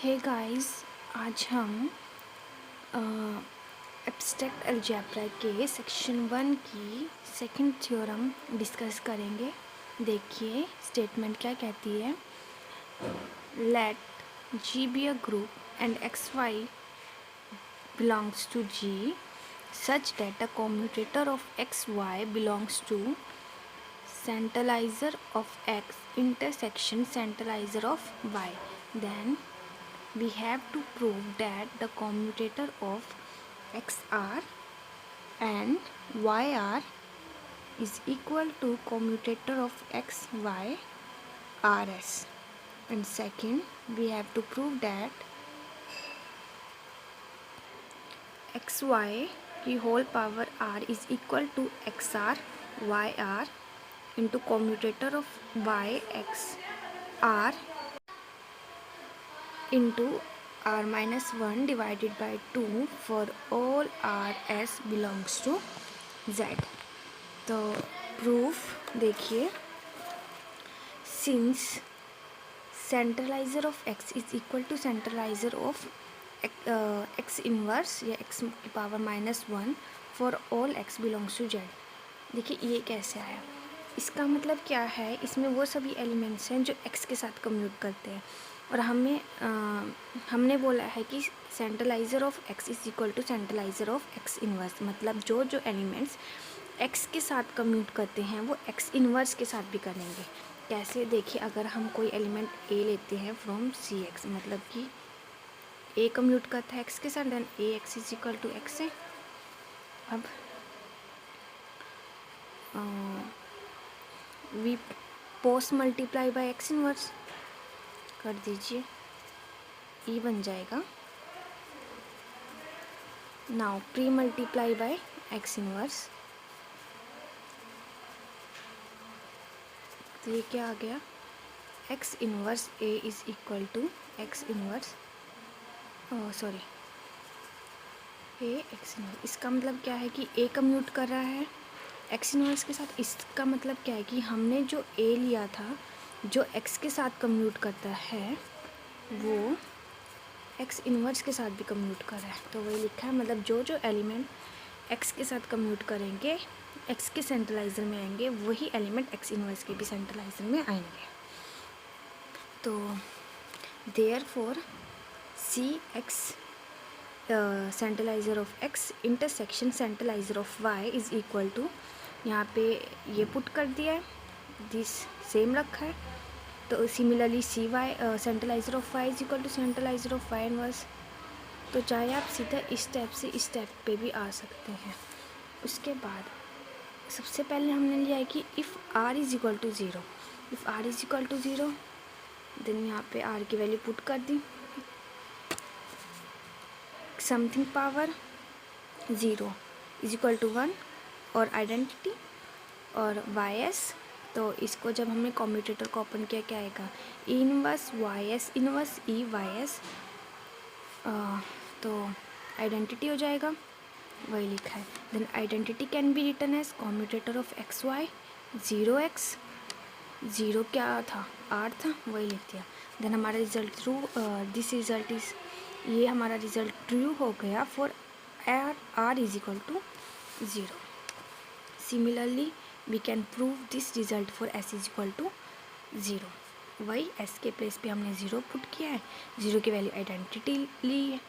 Hey guys, आज हम abstract algebra के सेक्शन 1 की सेकंड थ्योरम डिस्कस करेंगे। देखिए स्टेटमेंट क्या कहती है। Let G be a group and XY belongs to G such that the commutator of XY belongs to centralizer of X intersection centralizer of Y. Then we have to prove that the commutator of XR and YR is equal to commutator of XY RS. And second, we have to prove that XY की whole power R is equal to XR YR into commutator of YXR into R minus 1 divided by 2 for all RS belongs to Z. तो proof देखिए, since centralizer of X is equal to centralizer of X inverse या X की power -1 for all X belongs to Z। देखिए ये कैसे आया, इसका मतलब क्या है, इसमें वो सभी एलिमेंट्स हैं जो X के साथ कम्यूट करते हैं और हमने बोला है कि centralizer of X is equal to centralizer of X inverse. मतलब जो जो एलिमेंट्स X के साथ कम्यूट करते हैं वो X इनवर्स के साथ भी करेंगे। कैसे, देखिए अगर हम कोई एलिमेंट A लेते हैं फ्रॉम CX, मतलब कि A कम्यूट करता है X के साथ, then AX is equal to X है। अब we post multiply by X inverse कर दीजिए, E बन जाएगा। Now pre multiply by X inverse, तो ये क्या आ गया, X inverse A is equal to X inverse sorry X inverse. इसका मतलब क्या है कि A कम्यूट कर रहा है X इनवर्स के साथ। इसका मतलब क्या है कि हमने जो A लिया था जो X के साथ कम्यूट करता है वो X इनवर्स के साथ भी कम्यूट कर रहा है, तो वही लिखा है। मतलब जो जो एलिमेंट X के साथ कम्यूट करेंगे X के सेंट्रलाइजर में आएंगे, वही एलिमेंट X इनवर्स के भी सेंट्रलाइजर में आएंगे। तो therefore CX centralizer of X intersection centralizer of Y is equal to, यहाँ पे ये पुट कर दिया है, दिस सेम रखा है। तो similarly CY centralizer of Y is equal to centralizer of Y inverse. तो चाहे आप सीधा इस स्टेप से इस स्टेप पे भी आ सकते हैं। उसके बाद सबसे पहले हमने लिया है कि if R is equal to 0, if R is equal to 0 then यहाँ पे R की वैल्यू पुट कर दी, something power 0 is equal to 1 और आइडेंटिटी और YS। तो इसको जब हमने कॉम्यूटेटर को ओपन किया क्या आएगा, E inverse YS inverse E YS। तो आइडेंटिटी हो जाएगा, वही लिखा है। Then identity can be written as commutator of XY 0x 0 क्या था, R था, वही लिख दिया। देन हमारा result true, this result is, ये हमारा रिजल्ट ट्रू हो गया for R is equal to 0। Similarly we can prove this result for S is equal to 0। वही S के प्लेस पे हमने 0 पुट किया है, 0 की वैल्यू आइडेंटिटी ली है,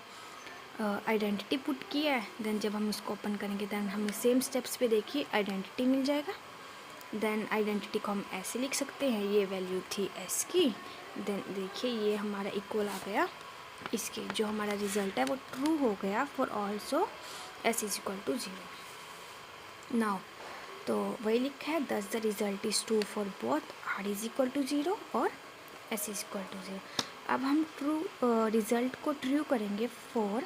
आइडेंटिटी पुट किया है। देन जब हम इसको ओपन करेंगे देन हमें सेम स्टेप्स पे देखिए आइडेंटिटी मिल जाएगा। देन आइडेंटिटी को हम ऐसे लिख सकते हैं, ये वैल्यू थी S की, देन देखिए ये हमारा इक्वल आ गया इसके, जो हमारा रिजल्ट है वो ट्रू हो गया for also S is equal to 0। Now तो वही लिखा है, thus the result is true for both R is equal to 0 और S इज इक्वल टू 0। अब हम ट्रू रिजल्ट को ट्रू करेंगे for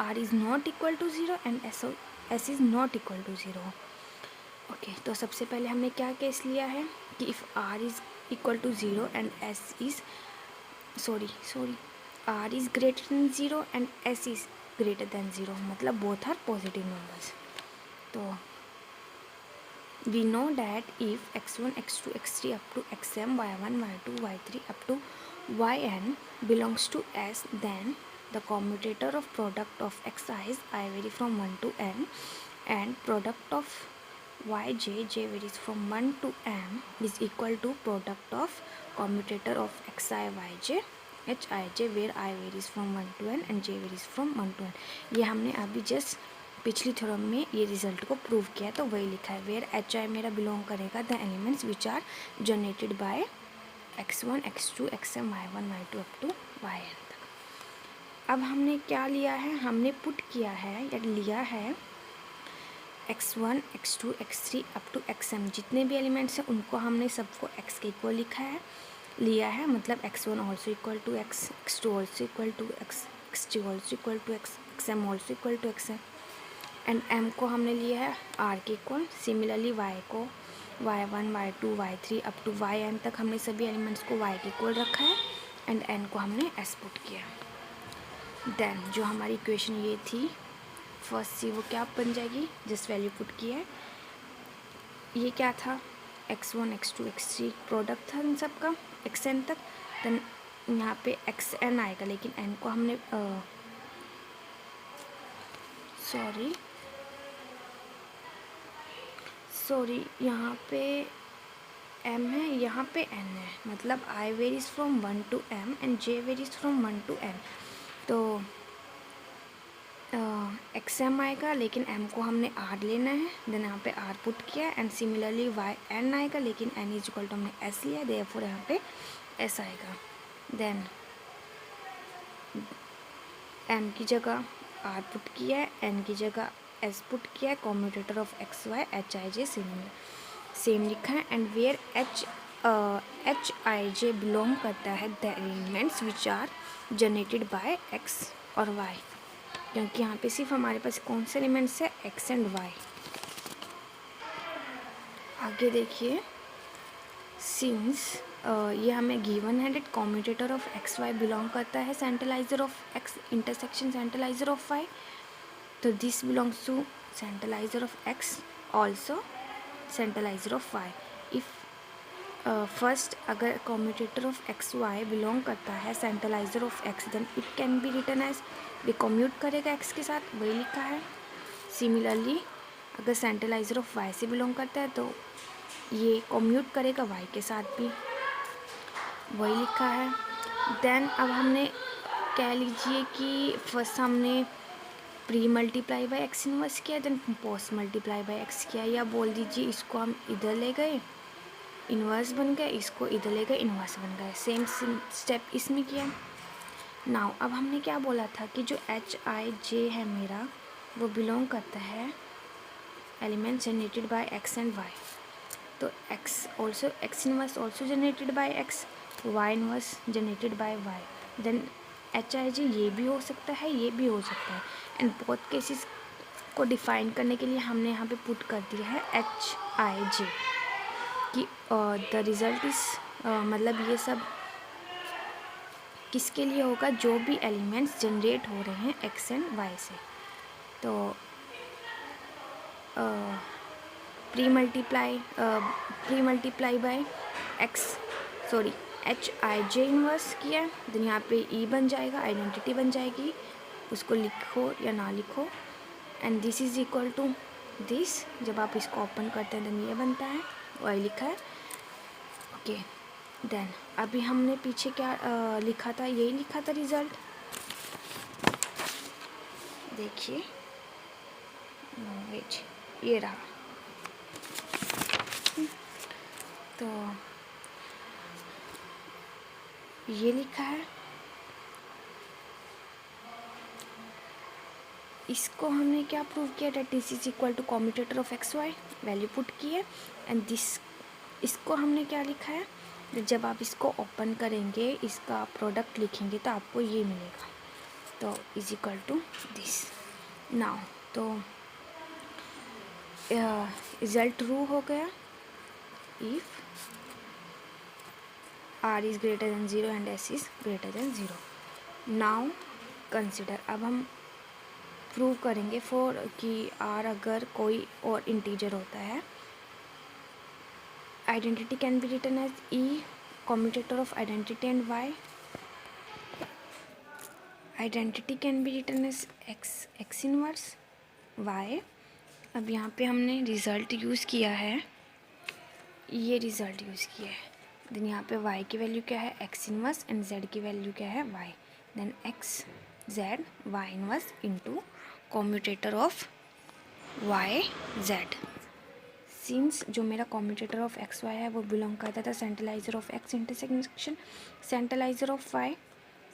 R is not equal to 0 and S is not equal to 0। Okay, तो सबसे पहले हमने क्या केस लिया है कि if R is equal to 0 and S is R is greater than 0 and S is greater than 0, मतलब both are positive numbers. तो we know that if x1 x2 x3 up to xm y1 y2 y3 up to yn belongs to S, then the commutator of product of xi is I vary from 1 to n, and product of yj, j varies from 1 to m, is equal to product of commutator of xi yj hij, where I varies from 1 to n and j varies from 1 to n. ये हमने अभी just पिछली theorem में ये result को prove किया, तो वही लिखा है, वेयर एच आई मेरा बिलोंग करेगा the elements which are generated by x1 x2 xm y1 y2 up to yn तक। अब हमने क्या लिया है, हमने पुट किया है या लिया है x1 x2 x3 up to xm, जितने भी एलिमेंट्स हैं उनको हमने सबको x के इक्वल लिखा है, लिया है, मतलब x1 also equal to x, x2 also equal to x, x3 also equal to x, xm also equal to xm, and m को हमने लिया है r के इक्वल। सिमिलरली y को y1 y2 y3 up to yn तक हमने सभी elements को y के इक्वल रखा है, एंड n को हमने s पुट किया। देन जो हमारी इक्वेशन ये थी फर्स्ट सी, वो क्या बन जाएगी, जस्ट वैल्यू पुट की है। ये क्या था, x1 x2 x3 प्रोडक्ट था इन सब का xn तक, देन यहाँ पे xn आएगा, लेकिन n को हमने सॉरी यहाँ पे m है, यहाँ पे n है, मतलब I varies from 1 to m and j varies from 1 to n, तो xm आएगा, लेकिन m को हमने r लेना है, देन यहाँ पे r पुट किया, एंड सिमिलरली yn आएगा, लेकिन n इज इक्वल टू हमने s लिया, देयरफॉर यहाँ पे s आएगा। देन m की जगह r पुट किया है, n की जगह s पुट किया है, commutator of x Y H I J same लिखा है, and where H I J belong करता है the elements which are generated by x और y, क्योंकि यहाँ पे सिर्फ हमारे पास कौन से एलिमेंट्स है, x एंड y। आगे देखिए, सिंस ये हमें गिवन है that commutator of x y belong करता है centralizer of x intersection centralizer of y, तो this belongs to centralizer of x also centralizer of y. If first अगर commutator of x y belong करता है centralizer of x, then it can be written as, वे commute करेगा x के साथ, वही लिखा है। सिमिलरली अगर सेंट्रलाइजर ऑफ वाई से बिलोंग करता है तो ये कम्यूट करेगा वाई के साथ भी, वही लिखा है। देन अब हमने कह लीजिए कि फर्स्ट हमने pre multiply by x inverse किया, then post multiply by x किया, या बोल दीजिए इसको हम इधर ले गए इन्वर्स बन गए, इसको इधर ले गए इन्वर्स बन गए, सेम स्टेप इसमें किया। नाउ अब हमने क्या बोला था कि जो एच आई जे है मेरा, वो बिलोंग करता है element generated by x and y, तो x also x inverse also generated by x, Y inverse generated by y, then H I J ये भी हो सकता है, ये भी हो सकता है, एंड बोथ केसेस को डिफाइन करने के लिए हमने यहाँ पे पुट कर दिया है एच आई जे कि द रिज़ल्ट इज, मतलब ये सब किसके लिए होगा, जो भी एलिमेंट्स जनरेट हो रहे हैं एक्स एंड वाई से। तो pre multiply by x, sorry H I J inverse किया, देन यहाँ पे ई बन जाएगा, आइडेंटिटी बन जाएगी, उसको लिखो या ना लिखो, and this is equal to this, जब आप इसको ओपन करते हैं देन ये बनता है, वही लिखा है। ओके, देन अभी हमने पीछे क्या लिखा था, यही लिखा था रिज़ल्ट, देखिए वेट, ये रहा। तो ये लिखा है, इसको हमने क्या प्रूव किया, that this is equal to commutator of x Y, value put की है, एंड दिस, इसको हमने क्या लिखा है, जब आप इसको ओपन करेंगे इसका प्रोडक्ट लिखेंगे तो आपको ये मिलेगा, तो is equal to this. Now तो रिजल्ट ट्रू हो गया if r is greater than 0 and s is greater than 0। Now consider, अब हम प्रूव करेंगे फॉर कि r अगर कोई और इंटीजर होता है, identity can be written as e commutator of identity and y identity can be written as X inverse Y. अब यहाँ पे हमने रिज़ल्ट यूज़ किया है, ये रिज़ल्ट यूज़ किया है। देन यहाँ पे y की वैल्यू क्या है, एक्स इनवर्स, एंड z की वैल्यू क्या है, y। Then X Z Y inverse into commutator of y z। Since जो मेरा कॉम्यूटेटर ऑफ एक्स वाई है वो बिलोंग करता था centralizer of x intersection centralizer of y।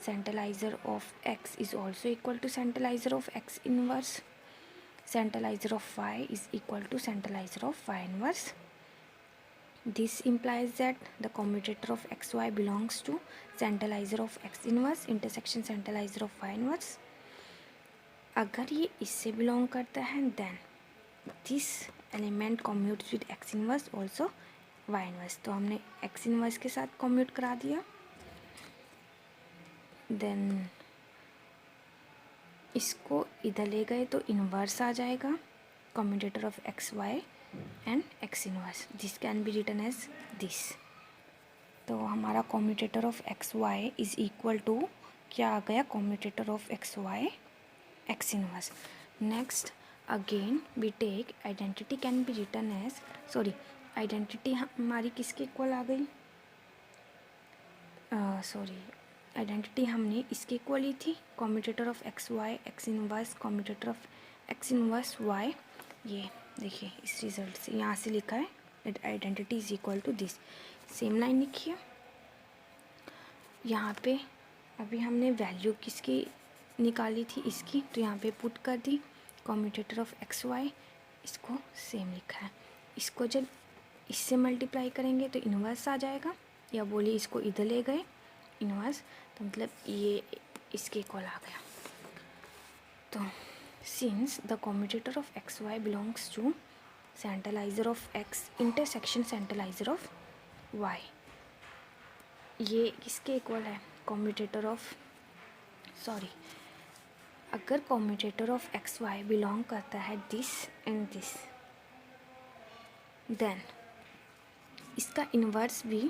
Centralizer of x is also equal to centralizer of x inverse. Centralizer of y is equal to centralizer of y inverse. This implies that the commutator of xy belongs to centralizer of x inverse intersection centralizer of y inverse. अगर ये इससे belong करता है then this element commutes with x inverse also y inverse। तो हमने x inverse के साथ commute करा दिया। then इसको इधर ले गए तो इन्वर्स आ जाएगा, commutator of x Y and X inverse. This can be written as this. तो हमारा commutator of x Y is equal to क्या आ गया, commutator of x Y x inverse. Next again we take identity can be written as, sorry identity हमारी किसके equal आ गई, sorry identity हमने इसके इक्वल ही थी, commutator of x Y x inverse commutator of x inverse Y. ये देखिए इस रिजल्ट से यहाँ से लिखा है that identity is equal to this. Same line लिखिए यहाँ पे। अभी हमने वैल्यू किसकी निकाली थी, इसकी, तो यहाँ पे पुट कर दी कॉम्यूटेटर ऑफ एक्स वाई, इसको सेम लिखा है। इसको जब इससे मल्टीप्लाई करेंगे तो इन्वर्स आ जाएगा, या बोलिए इसको इधर ले गए इन्वर्स, तो मतलब ये इसके इक्वल आ गया। तो since the commutator of x y belongs to centralizer of x intersection centralizer of y, ये किसके इक्वल है, कॉम्यूटेटर ऑफ, सॉरी अगर commutator of x y belong करता है दिस एंड दिस, देन इसका इन्वर्स भी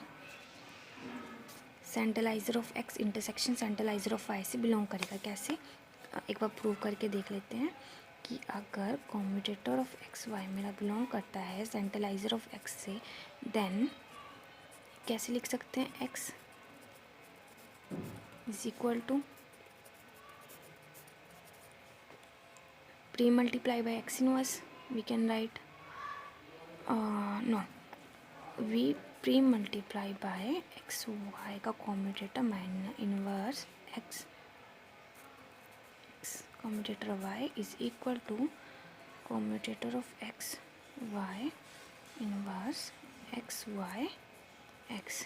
centralizer of x intersection centralizer of y से belong करेगा। कैसे, एक बार प्रूव करके देख लेते हैं कि अगर कॉम्यूटेटर ऑफ एक्स वाई मेरा बिलोंग करता है सेंट्रलाइजर ऑफ एक्स से, देन कैसे लिख सकते हैं, x is equal to pre multiply by x inverse, we can write no we pre multiply by x y का commutator minus inverse x commutator y is equal to commutator of x Y inverse x Y x.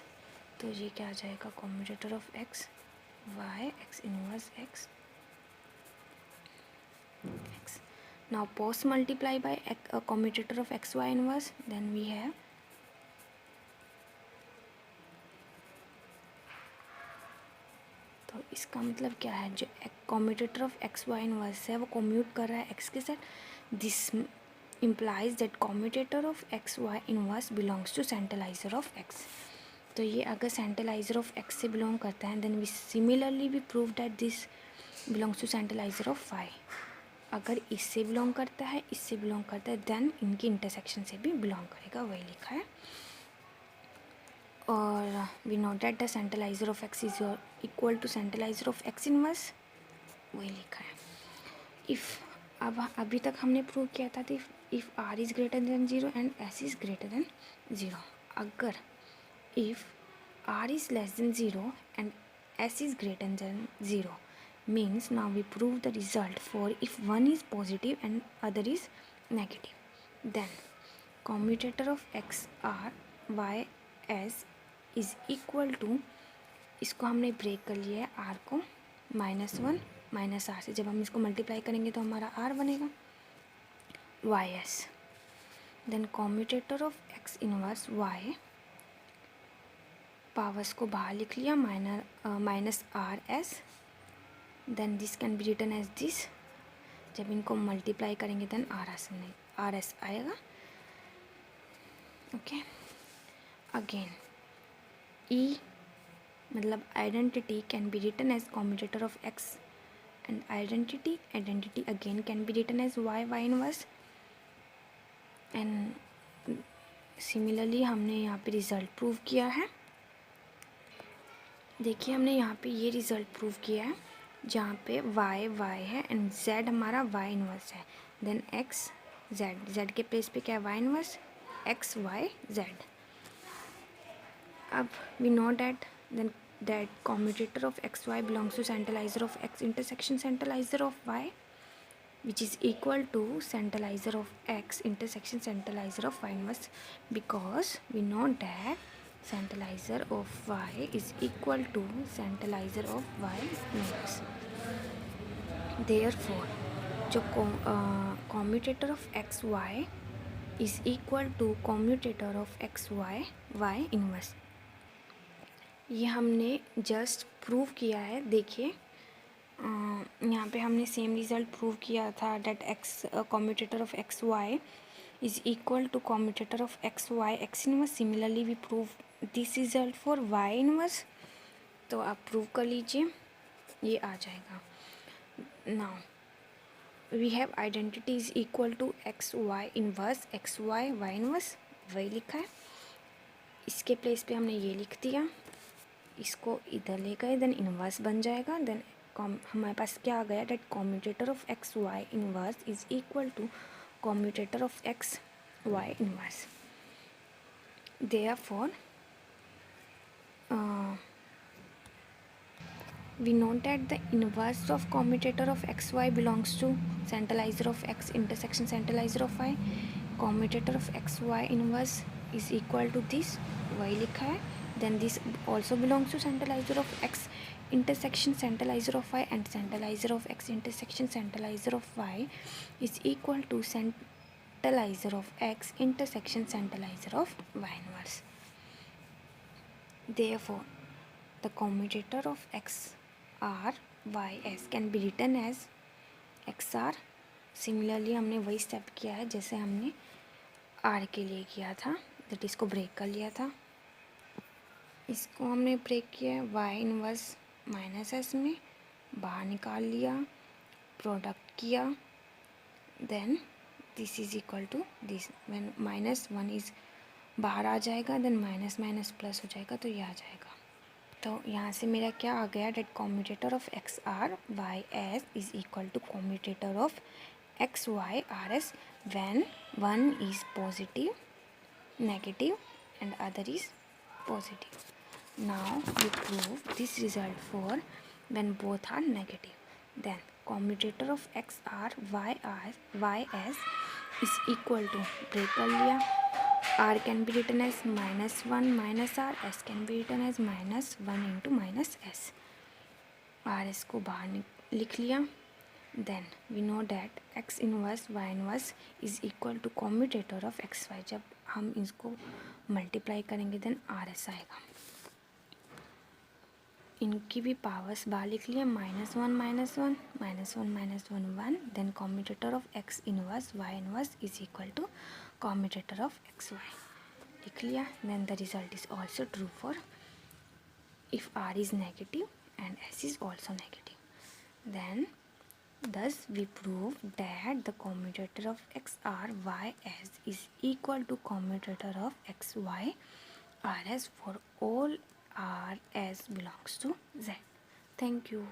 तो ये क्या आ जाएगा, commutator of x Y x inverse x x. Now post multiply by commutator of x Y inverse, then we have तो इसका मतलब क्या है, जो commutator of x Y inverse है वो कॉम्यूट कर रहा है एक्स के साथ। This implies that commutator of x Y inverse belongs to centralizer of x. तो ये अगर सेंट्रलाइजर ऑफ एक्स से बिलोंग करता है, then we similarly we prove that this belongs to centralizer of y. अगर इससे बिलोंग करता है, इससे बिलोंग करता है, देन इनकी इंटरसेक्शन से भी बिलोंग करेगा, वही लिखा है। और we know that the centralizer of x is equal to centralizer of x inverse, वही लिखा है। इफ़ अब अभी तक हमने प्रूव किया था कि if R is greater than zero and S is greater than zero, अगर if R is less than zero and S is greater than zero means now we prove the result for if one is positive and other is negative, then commutator of x r y s is equal to, इसको हमने break कर लिया है r को -1 -r से, जब हम इसको मल्टीप्लाई करेंगे तो हमारा r बनेगा y s। Then commutator of x inverse y, powers को बाहर लिख लिया, minus R S, then this can be written as this. जब इनको मल्टीप्लाई करेंगे देन आर एस आएगा। ओके, अगेन ई मतलब identity can be written as commutator of X and identity again can be written as y inverse. And similarly हमने यहाँ पे result prove किया है. देखिए हमने यहाँ पे ये रिज़ल्ट प्रूव किया है जहाँ पे y है एंड z हमारा y इनवर्स है. देन x z के प्लेस पे क्या है y inverse x y z. अब we know that that commutator of xy belongs to centralizer of x intersection centralizer of y, which is equal to centralizer of x intersection centralizer of y inverse, because we know that centralizer of y is equal to centralizer of y inverse. Therefore जो commutator of x y is equal to commutator of x y y inverse. ये हमने just prove किया है. देखिए यहाँ पे हमने same result prove किया था that X commutator of x Y is equal to commutator of x Y x inverse. Similarly we prove this result for Y inverse. तो आप प्रूव कर लीजिए, ये आ जाएगा. Now we have identity is equal to X Y inverse x Y Y inverse, वही लिखा है. इसके प्लेस पे हमने ये लिख दिया, इसको इधर ले गए, देन इनवर्स बन जाएगा. देन हमारे पास क्या आ गया that commutator of x Y inverse is equal to commutator of x Y inverse. Therefore we know that the inverse of commutator of xy belongs to centralizer of x intersection centralizer of y. Commutator of xy inverse is equal to this, वही लिखा है. Then this also belongs to centralizer of x intersection centralizer of y, and centralizer of x intersection centralizer of y is equal to centralizer of x intersection centralizer of y inverse. Therefore the commutator of x r y s can be written as x r. Similarly हमने वही step किया है जैसे हमने r के लिए किया था, दैट इसको ब्रेक कर लिया था. इसको हमने ब्रेक किया है y इनवर्स माइनस एस में, बाहर निकाल लिया, प्रोडक्ट किया. Then this is equal to this, when -1 is बाहर आ जाएगा, देन माइनस माइनस प्लस हो जाएगा, तो ये आ जाएगा. तो यहाँ से मेरा क्या आ गया that commutator of X R Y S is equal to commutator of x Y R S when one is positive negative and other is positive. Now we prove this result for when both are negative. Then commutator of x r y s is equal to, break कर लिया, r can be written as -1 minus r, s can be written as -1 into -s. r s को बाहर लिख लिया. Then we know that x inverse y inverse is equal to commutator of x y. जब हम इसको multiply करेंगे then R S आएगा. इनकी भी पावर्स बाहर लिख लिया, -1 -1 -1 -1 1. Then commutator of x inverse Y inverse is equal to commutator of x Y लिख लिया. Then the result is also true for if R is negative and S is also negative. Then thus we prove that the commutator of x r y s is equal to commutator of x y r s for all r s belongs to z. Thank you.